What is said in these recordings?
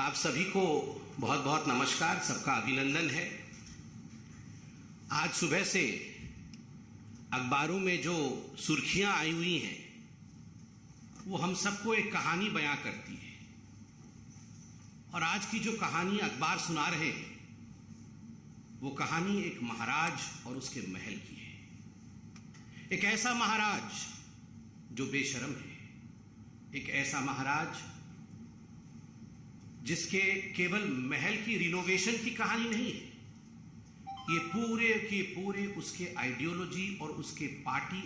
आप सभी को बहुत बहुत नमस्कार, सबका अभिनंदन है। आज सुबह से अखबारों में जो सुर्खियां आई हुई हैं वो हम सबको एक कहानी बयां करती है। और आज की जो कहानी अखबार सुना रहे हैं वो कहानी एक महाराज और उसके महल की है। एक ऐसा महाराज जो बेशर्म है, एक ऐसा महाराज जिसके केवल महल की रिनोवेशन की कहानी नहीं है, ये पूरे के पूरे उसके आइडियोलॉजी और उसके पार्टी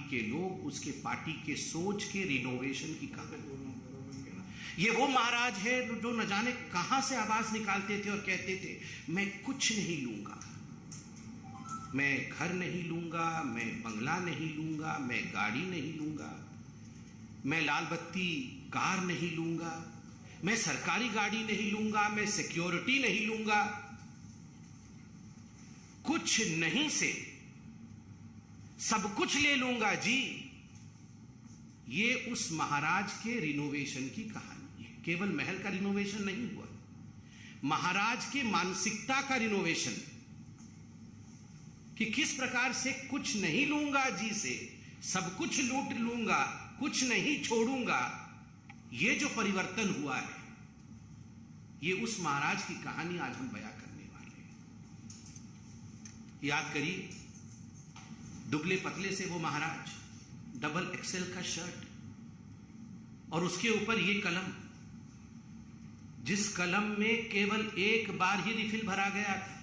के लोग, उसके पार्टी के सोच के रिनोवेशन की कहानी। ये वो महाराज है जो न जाने कहां से आवाज निकालते थे और कहते थे, मैं कुछ नहीं लूंगा, मैं घर नहीं लूंगा, मैं बंगला नहीं लूंगा, मैं गाड़ी नहीं लूंगा, मैं लाल बत्ती कार नहीं लूंगा, मैं सरकारी गाड़ी नहीं लूंगा, मैं सिक्योरिटी नहीं लूंगा। कुछ नहीं से सब कुछ ले लूंगा जी। ये उस महाराज के रिनोवेशन की कहानी है। केवल महल का रिनोवेशन नहीं हुआ, महाराज के मानसिकता का रिनोवेशन, कि किस प्रकार से कुछ नहीं लूंगा जी से सब कुछ लूट लूंगा, कुछ नहीं छोड़ूंगा। ये जो परिवर्तन हुआ है, ये उस महाराज की कहानी आज हम बयां करने वाले हैं। याद करिए, दुबले पतले से वो महाराज, डबल एक्सेल का शर्ट और उसके ऊपर ये कलम, जिस कलम में केवल एक बार ही रिफिल भरा गया था।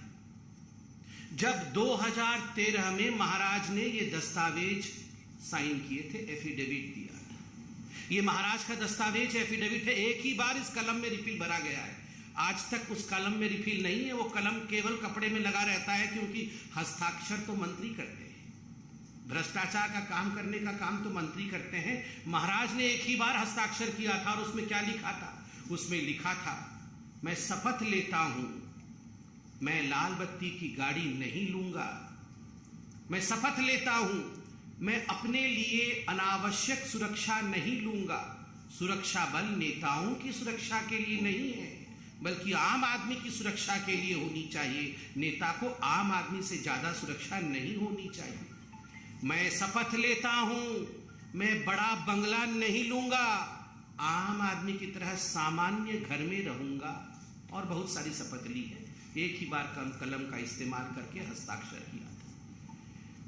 जब 2013 में महाराज ने ये दस्तावेज साइन किए थे, एफिडेविट दिया था। ये महाराज का दस्तावेज एफिडेविट है, एक ही बार इस कलम में रिफिल भरा गया है। आज तक उस कलम में रिफिल नहीं है, वो कलम केवल कपड़े में लगा रहता है, क्योंकि हस्ताक्षर तो मंत्री करते हैं। भ्रष्टाचार का काम करने का काम तो मंत्री करते हैं। महाराज ने एक ही बार हस्ताक्षर किया था और उसमें क्या लिखा था? उसमें लिखा था, मैं शपथ लेता हूं, मैं लाल बत्ती की गाड़ी नहीं लूंगा। मैं शपथ लेता हूं, मैं अपने लिए अनावश्यक सुरक्षा नहीं लूंगा। सुरक्षा बल नेताओं की सुरक्षा के लिए नहीं है, बल्कि आम आदमी की सुरक्षा के लिए होनी चाहिए। नेता को आम आदमी से ज्यादा सुरक्षा नहीं होनी चाहिए। मैं शपथ लेता हूं, मैं बड़ा बंगला नहीं लूंगा, आम आदमी की तरह सामान्य घर में रहूंगा। और बहुत सारी शपथ ली है, एक ही बार कलम का इस्तेमाल करके हस्ताक्षर किया था।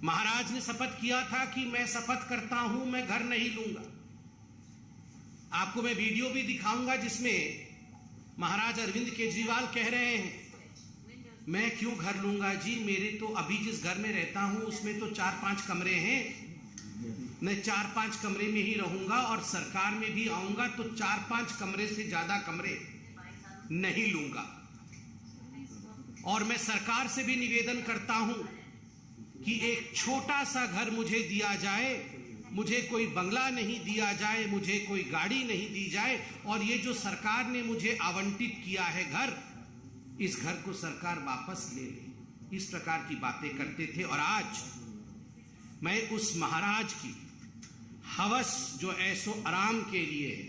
महाराज ने शपथ किया था कि मैं शपथ करता हूं, मैं घर नहीं लूंगा। आपको मैं वीडियो भी दिखाऊंगा जिसमें महाराज अरविंद केजरीवाल कह रहे हैं, मैं क्यों घर लूंगा जी, मेरे तो अभी जिस घर में रहता हूं उसमें तो 4-5 कमरे हैं, मैं 4-5 कमरे में ही रहूंगा और सरकार में भी आऊंगा तो 4-5 कमरे से ज्यादा कमरे नहीं लूंगा। और मैं सरकार से भी निवेदन करता हूं कि एक छोटा सा घर मुझे दिया जाए, मुझे कोई बंगला नहीं दिया जाए, मुझे कोई गाड़ी नहीं दी जाए। और ये जो सरकार ने मुझे आवंटित किया है घर, इस घर को सरकार वापस ले ले। इस प्रकार की बातें करते थे। और आज मैं उस महाराज की हवस जो ऐसो आराम के लिए है,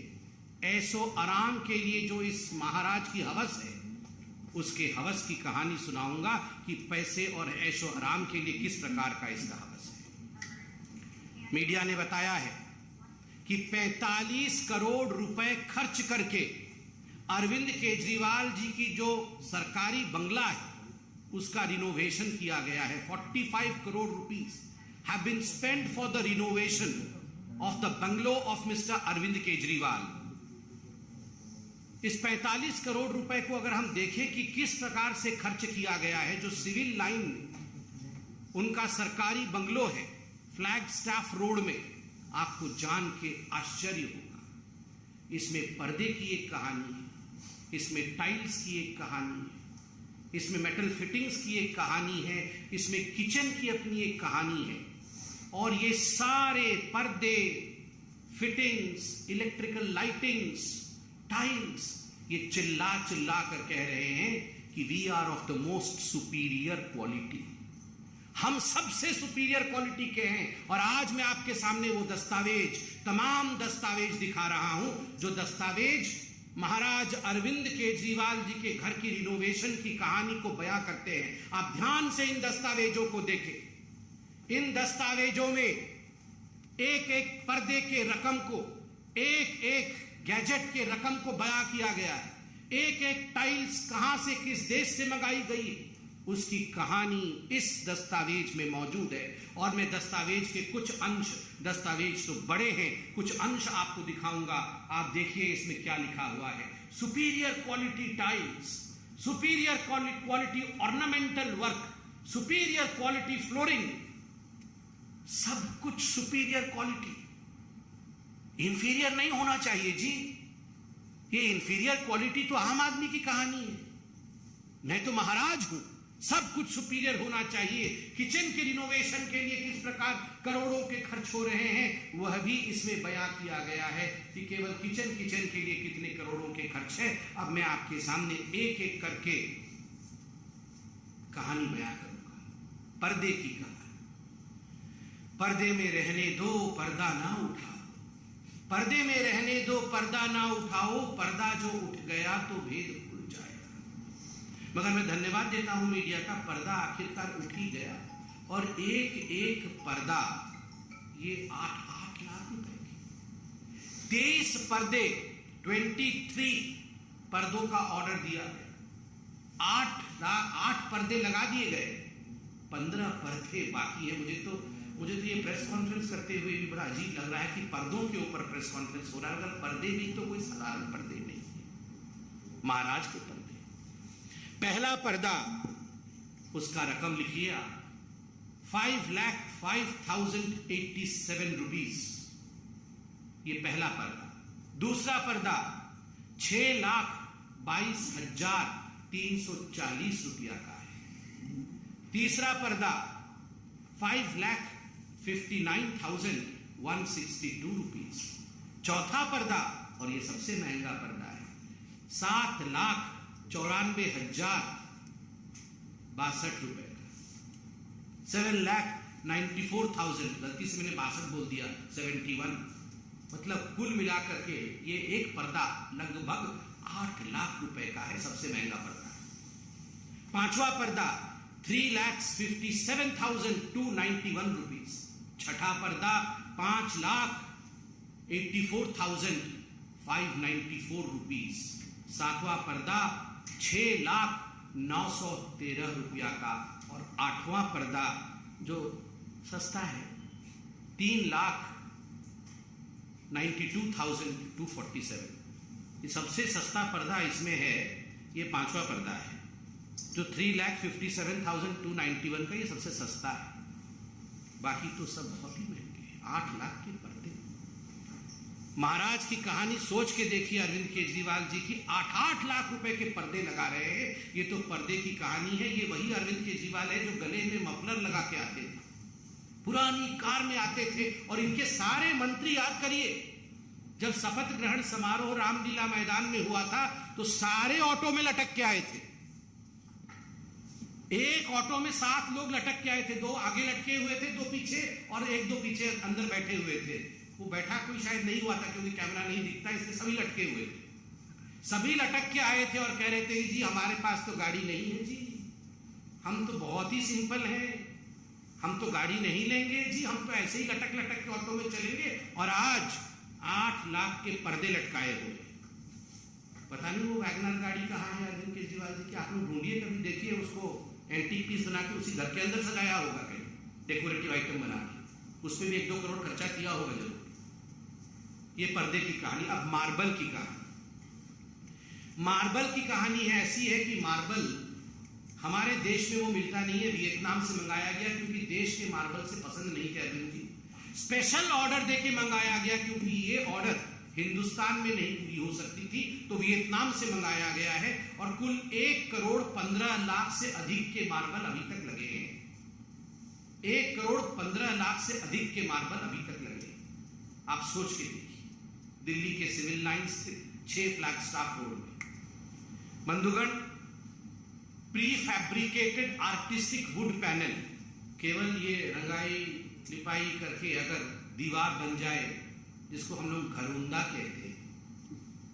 ऐसो आराम के लिए जो इस महाराज की हवस है, उसके हवस की कहानी सुनाऊंगा कि पैसे और ऐशो आराम के लिए किस प्रकार का इसका हवस है। मीडिया ने बताया है कि 45 करोड़ रुपए खर्च करके अरविंद केजरीवाल जी की जो सरकारी बंगला है उसका रिनोवेशन किया गया है। 45 crore rupees have been spent for the renovation of the bungalow of mister Arvind Kejriwal. इस 45 करोड़ रुपए को अगर हम देखें कि किस प्रकार से खर्च किया गया है, जो सिविल लाइन में उनका सरकारी बंगलो है, फ्लैग स्टाफ रोड में, आपको जान के आश्चर्य होगा। इसमें पर्दे की एक कहानी है, इसमें टाइल्स की एक कहानी है, इसमें मेटल फिटिंग्स की एक कहानी है, इसमें किचन की अपनी एक कहानी है। और ये सारे पर्दे, फिटिंग्स, इलेक्ट्रिकल लाइटिंग्स, टाइल्स, ये चिल्ला चिल्ला कर कह रहे हैं कि we are of the most superior quality, हम सबसे सुपीरियर क्वालिटी के हैं। और आज मैं आपके सामने वो दस्तावेज, तमाम दस्तावेज दिखा रहा हूं, जो दस्तावेज महाराज अरविंद केजरीवाल जी के घर की रिनोवेशन की कहानी को बयां करते हैं। आप ध्यान से इन दस्तावेजों को देखें। इन दस्तावेजों में एक एक पर्दे के रकम को, एक एक गैजेट के रकम को बयां किया गया है। एक एक टाइल्स कहां से, किस देश से मंगाई गई, उसकी कहानी इस दस्तावेज में मौजूद है। और मैं दस्तावेज के कुछ अंश, दस्तावेज तो बड़े हैं, कुछ अंश आपको दिखाऊंगा। आप देखिए इसमें क्या लिखा हुआ है। Superior quality tiles, superior quality ornamental work, superior quality flooring, सब कुछ सुपीरियर क्वालिटी। इंफीरियर नहीं होना चाहिए जी। ये इंफीरियर क्वालिटी तो आम आदमी की कहानी है। मैं तो महाराज हूं, सब कुछ सुपीरियर होना चाहिए। किचन के रिनोवेशन के लिए किस प्रकार करोड़ों के खर्च हो रहे हैं वह भी इसमें बयां किया गया है कि केवल किचन के लिए कितने करोड़ों के खर्च है। अब मैं आपके सामने एक एक करके कहानी बयां करूंगा। पर्दे की कहानी। पर्दे में रहने दो, पर्दा ना उठाओ। पर्दे में रहने दो, पर्दा ना उठाओ। पर्दा जो उठ गया तो भेद खुल जाएगा। मगर मैं धन्यवाद देता हूं मीडिया का, पर्दा आखिरकार उठ ही गया। और एक एक पर्दा ये 8-8 लाख रुपए के 23 पर्दे, 23 पर्दों का ऑर्डर दिया गया। 8 पर्दे लगा दिए गए, 15 पर्दे बाकी है। मुझे तो ये प्रेस कॉन्फ्रेंस करते हुए भी बड़ा अजीब लग रहा है कि पर्दों के ऊपर प्रेस कॉन्फ्रेंस हो रहा है। अगर पर्दे भी तो कोई साधारण पर्दे नहीं है, महाराज के पर्दे। पहला पर्दा, उसका रकम लिखिए आप, 5,05,087 रुपीज, ये पहला पर्दा। दूसरा पर्दा 6,22,340 रुपया का है। तीसरा पर्दा 5,59,162 रुपीज। चौथा पर्दा, और ये सबसे महंगा पर्दा है, 7,94,062 रुपए का। 7,94,000, गलती से मैंने 62 बोल दिया, 71, मतलब कुल मिलाकर के ये एक पर्दा लगभग 8 लाख रुपए का है, सबसे महंगा पर्दा है। पांचवा पर्दा 3,57,291 रुपीज। छठा पर्दा 5,84,594 रुपीज। सातवां पर्दा 6,09,13 रुपया का। और आठवां पर्दा जो सस्ता है 3,92,247। ये सबसे सस्ता पर्दा इसमें है, ये पांचवा पर्दा है जो 3,57,291 का, ये सबसे सस्ता है। बाकी तो सब बहुत ही महंगे हैं। 8 लाख के पर्दे। महाराज की कहानी सोच के देखिए, अरविंद केजरीवाल जी की 8-8 लाख रुपए के पर्दे लगा रहे हैं। ये तो पर्दे की कहानी है। ये वही अरविंद केजरीवाल है जो गले में मफलर लगा के आते थे, पुरानी कार में आते थे। और इनके सारे मंत्री, याद करिए, जब शपथ ग्रहण समारोह रामलीला मैदान में हुआ था तो सारे ऑटो में लटक के आए थे। एक ऑटो में 7 लोग लटक के आए थे, 2 आगे लटके हुए थे, 2 पीछे, और 1-2 पीछे अंदर बैठे हुए थे। वो बैठा कोई शायद नहीं हुआ था क्योंकि कैमरा नहीं दिखता, इसलिए सभी लटके हुए थे। सभी लटक के आए थे और कह रहे थे जी हमारे पास तो गाड़ी नहीं है जी, हम तो बहुत ही सिंपल हैं, हम तो गाड़ी नहीं लेंगे जी, हम तो ऐसे ही लटक लटक के ऑटो में चलेंगे। और आज 8 लाख के पर्दे लटकाए हुए। पता नहीं वो वैगनर गाड़ी कहाँ है अरविंद केजरीवाल जी की, आप लोग ढूंढिए, कभी देखिए उसको। एंटीक पीस बना के उसी घर के अंदर सजाया होगा कहीं, डेकोरेटिव आइटम बना के, उसमें भी 1-2 करोड़ खर्चा किया होगा जरूर। ये पर्दे की कहानी। अब मार्बल की कहानी। मार्बल की कहानी है ऐसी है कि मार्बल हमारे देश में वो मिलता नहीं है, वियतनाम से मंगाया गया क्योंकि देश के मार्बल से पसंद नहीं थे अरविंद जी। स्पेशल ऑर्डर देके मंगाया गया क्योंकि ये ऑर्डर हिंदुस्तान में नहीं पूरी हो सकती थी, तो वियतनाम से मंगाया गया है। और कुल 1,15,00,000 से अधिक के मार्बल अभी तक लगे हैं। 1,15,00,000 से अधिक के मार्बल अभी तक लगे हैं। आप सोच के देखिए, दिल्ली के सिविल लाइंस स्थित 6 फ्लैगस्टाफ रोड में। बंधुगण, prefabricated artistic wood panel, केवल ये रंगाई लिपाई करके अगर दीवार बन जाए, जिसको हम लोग घरौंदा कहते हैं,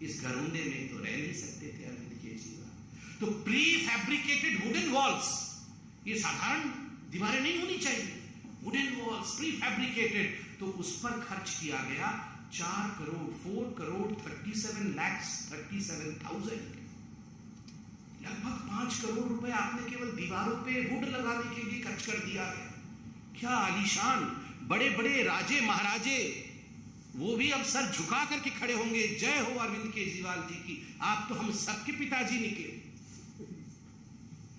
इस घरोंदे में तो रह नहीं सकते थे अरविंद केजरीवाल। तो प्री फैब्रिकेटेड वुडन वॉल्स, ये साधारण दीवारें नहीं होनी चाहिए, वुडन वॉल्स प्री फैब्रिकेटेड, तो उस पर खर्च किया गया 4 करोड़ 37,37,000, लगभग 5 करोड़ रुपए आपने केवल दीवारों पे वुड लगाने के लिए खर्च कर दिया है। क्या आलीशान बड़े बड़े राजे महाराजे, वो भी अब सर झुका करके खड़े होंगे, जय हो अरविंद केजरीवाल जी की, आप तो हम सबके पिताजी निकले।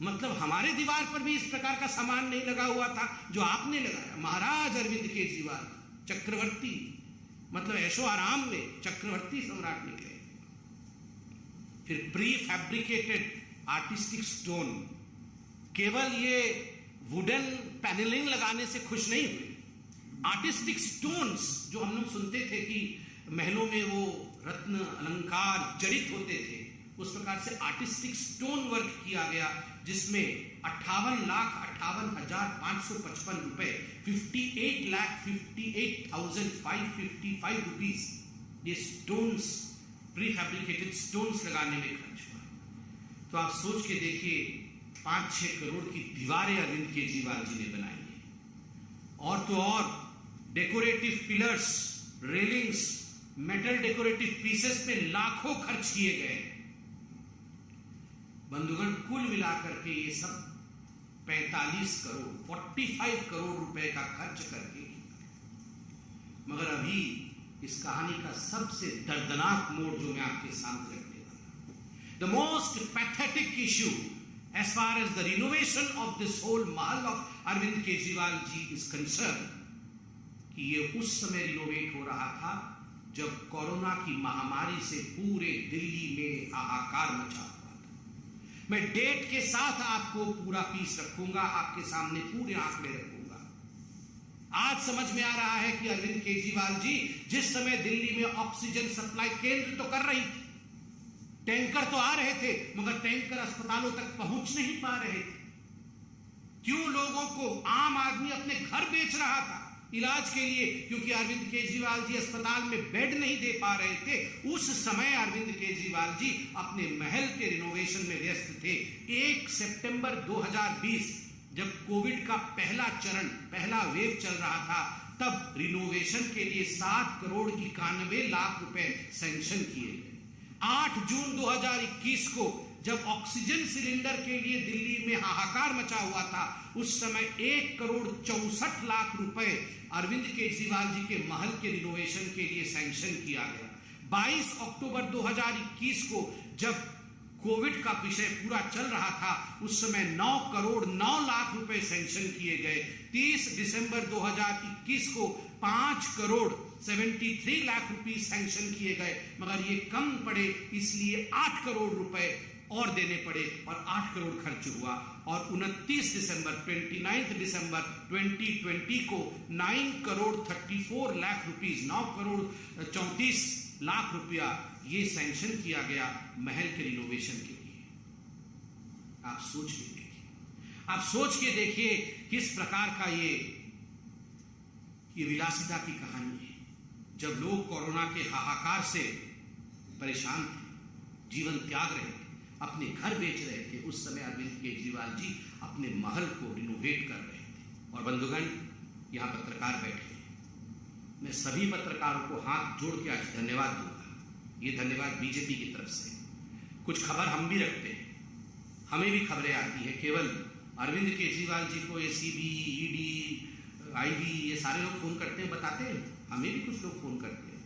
मतलब हमारे दीवार पर भी इस प्रकार का सामान नहीं लगा हुआ था जो आपने लगाया। महाराज अरविंद केजरीवाल चक्रवर्ती, मतलब ऐशो आराम में चक्रवर्ती सम्राट निकले। फिर प्री फैब्रिकेटेड आर्टिस्टिक स्टोन, केवल ये वुडन पैनलिंग लगाने से खुश नहीं हुए, आर्टिस्टिक स्टोन्स जो हम लोग सुनते थे कि महलों में वो रत्न अलंकार जड़ित होते थे, उस प्रकार से आर्टिस्टिक स्टोन वर्क किया गया, जिसमें 58,58,555 रुपए, 58,58,555 रुपीज ये स्टोन्स, प्री फैब्रिकेटेड स्टोन्स लगाने में खर्च हुआ। तो आप सोच के देखिए, 5-6 करोड़ की दीवारें अरविंद केजरीवाल जी ने बनाई है। और तो और decorative pillars, railings, metal decorative pieces पे लाखों खर्च किए गए। बंधुगण, कुल मिलाकर के ये सब 45 करोड़ रुपए का खर्च करके, मगर अभी इस कहानी का सबसे दर्दनाक मोड़ जो मैं आपके सामने रखने वाला, the most pathetic issue as far as the renovation of this whole महल of Arvind Kejriwal ji is concerned, कि ये उस समय रिनोवेट हो रहा था जब कोरोना की महामारी से पूरे दिल्ली में हाहाकार मचा हुआ था। मैं डेट के साथ आपको पूरा पीस रखूंगा, आपके सामने पूरे आंकड़े रखूंगा। आज समझ में आ रहा है कि अरविंद केजरीवाल जी जिस समय दिल्ली में ऑक्सीजन सप्लाई केंद्र तो कर रही थी, टैंकर तो आ रहे थे, मगर टैंकर अस्पतालों तक पहुंच नहीं पा रहे थे। क्यों? लोगों को, आम आदमी अपने घर बेच रहा था इलाज के लिए, क्योंकि अरविंद केजरीवाल जी अस्पताल में बेड नहीं दे पा रहे थे। उस समय अरविंद केजरीवाल जी अपने महल के रिनोवेशन में व्यस्त थे। 1 सितंबर 2020 जब कोविड का पहला चरण, पहला वेव चल रहा था, तब रिनोवेशन के लिए 7 करोड़ 91 लाख रुपए सैंक्शन किए गए। 8 जून 2021 को जब ऑक्सीजन सिलेंडर के लिए दिल्ली में हाहाकार मचा हुआ था, उस समय 1 करोड़ 64 लाख रुपए अरविंद केजरीवाल जी के महल के रिनोवेशन के लिए सैंक्शन किया गया। 22 अक्टूबर 2021 को जब कोविड का विषय पूरा चल रहा था, उस समय 9 करोड़ 9 लाख रुपए सैंक्शन किए गए। 30 दिसंबर 2021 को 5 करोड़ 73 लाख रुपए सैंक्शन किए गए, मगर ये कम पड़े, इसलिए 8 करोड़ रुपए और देने पड़े और 8 करोड़ खर्च हुआ। और 29 दिसंबर 2020 को 9 करोड़ 34 लाख रुपीस, 9 करोड़ 34 लाख रुपया ये सैंक्शन किया गया महल के रिनोवेशन के लिए। आप सोच के देखिए, आप सोच के देखिए किस प्रकार का ये विलासिता की कहानी है। जब लोग कोरोना के हाहाकार से परेशान थे, जीवन त्याग रहे थे, अपने घर बेच रहे थे, उस समय अरविंद केजरीवाल जी अपने महल को रिनोवेट कर रहे थे। और बंधुगण, यहाँ पत्रकार बैठे हैं, मैं सभी पत्रकारों को हाथ जोड़ के आज धन्यवाद दूंगा। ये धन्यवाद बीजेपी की तरफ से। कुछ खबर हम भी रखते हैं, हमें भी खबरें आती है। केवल अरविंद केजरीवाल जी को एसीबी, ईडी, आईबी ये सारे लोग फोन करते हैं, बताते हैं, हमें भी कुछ लोग फोन करते हैं।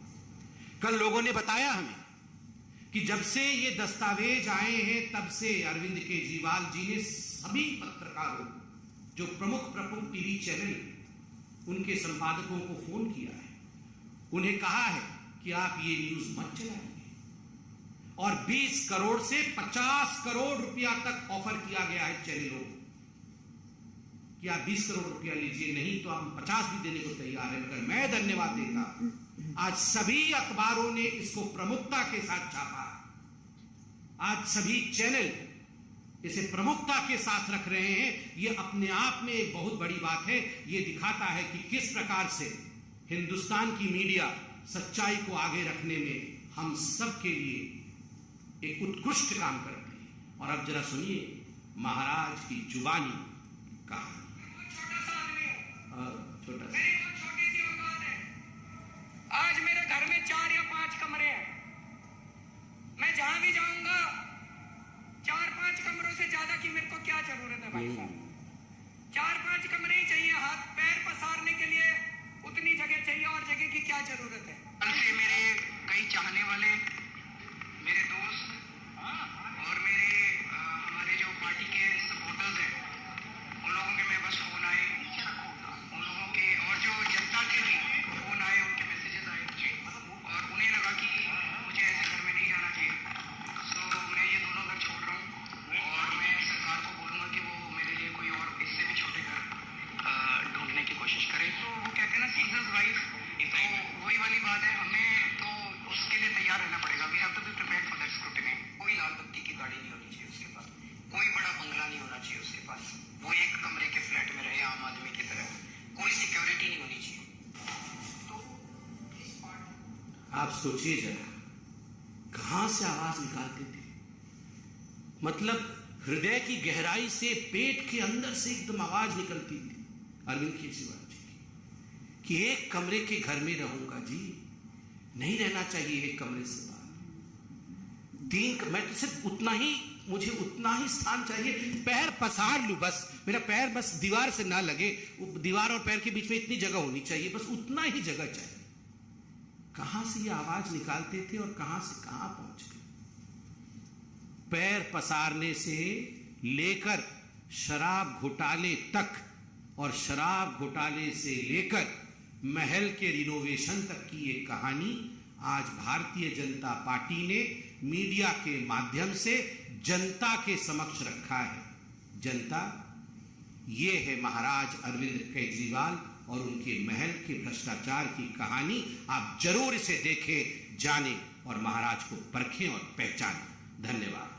कल लोगों ने बताया हमें कि जब से ये दस्तावेज आए हैं, तब से अरविंद केजरीवाल जी ने सभी पत्रकारों को, जो प्रमुख टीवी चैनल, उनके संपादकों को फोन किया है, उन्हें कहा है कि आप ये न्यूज मत चलाइए। और 20 करोड़ से 50 करोड़ रुपया तक ऑफर किया गया है चैनलों को कि आप 20 करोड़ रुपया लीजिए, नहीं तो हम 50 भी देने को तैयार है। मगर मैं धन्यवाद देता, आज सभी अखबारों ने इसको प्रमुखता के साथ छापा। आज सभी चैनल इसे प्रमुखता के साथ रख रहे हैं। ये अपने आप में एक बहुत बड़ी बात है। ये दिखाता है कि किस प्रकार से हिंदुस्तान की मीडिया सच्चाई को आगे रखने में हम सब के लिए एक उत्कृष्ट काम करते हैं। और अब जरा सुनिए महाराज की जुबानी कहानी। छोटा सा आदमी हूँ, छोटा सा, मेरी बहुत छोटी सी औकात है। आज मेरे घर में 4 या 5 कमरे हैं। मैं जहां भी जाऊंगा 4-5 कमरों से ज्यादा की मेरे को क्या जरूरत है भाई साहब? 4-5 कमरे ही चाहिए। हाथ पैर पसारने के लिए उतनी जगह चाहिए, और जगह की क्या जरूरत है? कल से मेरे कई चाहने वाले, मेरे दोस्त और मेरे हमारे जो पार्टी के सपोर्टर्स हैं, उन लोगों के मेरे पास फोन आए, उन लोगों के और जो जनता के भी फोन आए, उनके मैसेजेस आए मुझे, और उन्हें लगा कि मुझे ऐसे घर में नहीं जाना चाहिए। सो मैं ये दोनों घर छोड़ रहा हूँ और मैं सरकार को बोलूँगा कि वो मेरे लिए कोई और इससे भी छोटे घर ढूंढने की कोशिश करे। तो वो कहते हैं ना, सीजर्स वाइफ, तो वही वाली बात है, हमें तो उसके लिए तैयार रहना पड़ेगा। We have to be prepared for that scrutiny. कोई लाल बत्ती की गाड़ी नहीं होनी चाहिए उसके पास, कोई बड़ा बंगला नहीं होना चाहिए उसके पास, वो एक कमरे के फ्लैट में रहे आम आदमी की तरह, कोई सिक्योरिटी नहीं होनी चाहिए। आप सोचिए जरा कहां से आवाज निकालते थे। मतलब हृदय की गहराई से, पेट के अंदर से एकदम आवाज निकलती थी अरविंद केजरीवाल जी की कि एक कमरे के घर में रहूंगा जी, नहीं रहना चाहिए एक कमरे से बाहर। मैं तो सिर्फ उतना ही, मुझे उतना ही स्थान चाहिए, पैर पसार लूं बस, मेरा पैर बस दीवार से ना लगे, दीवार और पैर के बीच में इतनी जगह होनी चाहिए, बस उतना ही जगह चाहिए। कहां से ये आवाज निकालते थे और कहां से कहां पहुंच गए। पैर पसारने से लेकर शराब घोटाले तक, और शराब घोटाले से लेकर महल के रिनोवेशन तक की ये कहानी आज भारतीय जनता पार्टी ने मीडिया के माध्यम से जनता के समक्ष रखा है। जनता, ये है महाराज अरविंद केजरीवाल और उनके महल के भ्रष्टाचार की कहानी। आप जरूर इसे देखें, जानें और महाराज को परखें और पहचानें। धन्यवाद।